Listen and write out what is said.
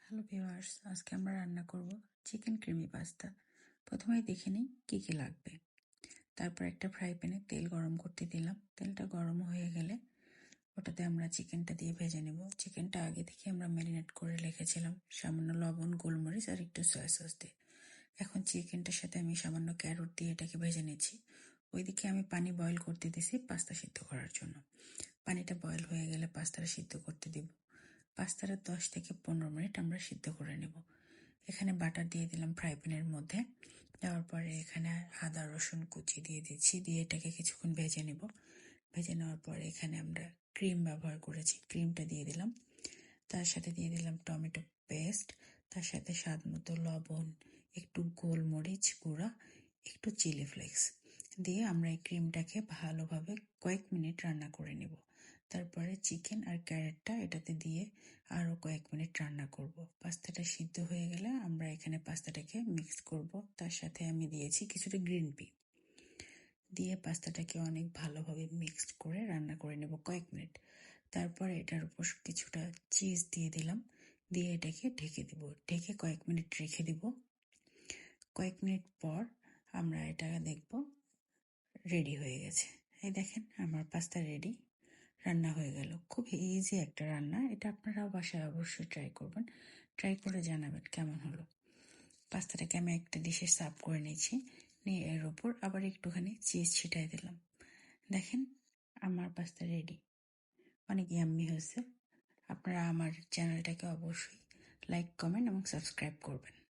Hello viewers, আজকে আমরা রান্না করব চিকেন ক্রিমি পাস্তা। প্রথমেই দেখে নিই কী কী লাগবে। তারপর একটা ফ্রাই প্যানে তেল গরম করতে দিলাম। তেলটা গরম হয়ে গেলে ওটাতে আমরা চিকেনটা দিয়ে ভেজে নেব। চিকেনটা আগে থেকে আমরা ম্যারিনেট করে রেখেছিলাম সামান্য লবণ, গোলমরিচ আর একটু সয়া সস দিয়ে। এখন চিকেনটার সাথে আমি সামান্য ক্যারট দিয়ে এটাকে ভেজে নিচ্ছি। ওইদিকে আমি পানি বয়েল করতে দিয়েছি পাস্তা সিদ্ধ করার জন্য। পানিটা বয়েল হয়ে গেলে পাস্তাটা সিদ্ধ করতে দিব। পাস্তাটা 10 থেকে 15 মিনিট আমরা সিদ্ধ করে নেব। এখানে বাটার দিয়ে দিলাম ফ্রাই প্যানের মধ্যে। দেওয়ার পরে এখানে আদা রসুন কুচি দিয়ে দিচ্ছি, দিয়ে এটাকে কিছুক্ষণ ভেজে নেব। ভেজে নেওয়ার পরে এখানে আমরা ক্রিম ব্যবহার করেছি, ক্রিমটা দিয়ে দিলাম। তার সাথে দিয়ে দিলাম টমেটো পেস্ট, তার সাথে স্বাদ মতো লবণ, একটু গোলমরিচ গুঁড়া, একটু চিলি ফ্লেক্স দিয়ে আমরা এই ক্রিমটাকে ভালোভাবে কয়েক মিনিট রান্না করে নেব। তারপরে চিকেন আর ক্যারেটটা এটাতে দিয়ে আরও কয়েক মিনিট রান্না করব। পাস্তাটা সিদ্ধ হয়ে গেলে আমরা এখানে পাস্তাটাকে মিক্স করব। তার সাথে আমি দিয়েছি কিছুটা গ্রিন পি দিয়ে পাস্তাটাকে অনেক ভালোভাবে মিক্সড করে রান্না করে নেব কয়েক মিনিট। তারপর এটার উপর কিছুটা চিজ দিয়ে দিলাম, দিয়ে এটাকে ঢেকে দেব। ঢেকে কয়েক মিনিট রেখে দেব। কয়েক মিনিট পর আমরা এটা দেখব রেডি হয়ে গেছে। এই দেখেন আমার পাস্তা রেডি, রান্না হয়ে গেল। খুব ইজি একটা রান্না, এটা আপনারাও বাসায় অবশ্যই ট্রাই করবেন। ট্রাই করে জানাবেন কেমন হলো। পাস্তাটাকে আমি একটা ডিশে সার্ভ করে নিয়েছি, নিয়ে এর ওপর আবার একটুখানি চিজ ছিটাই দিলাম। দেখেন আমার পাস্তা রেডি, অনেক ইয়াম্মি হয়েছে। আপনারা আমার চ্যানেলটাকে অবশ্যই লাইক, কমেন্ট এবং সাবস্ক্রাইব করবেন।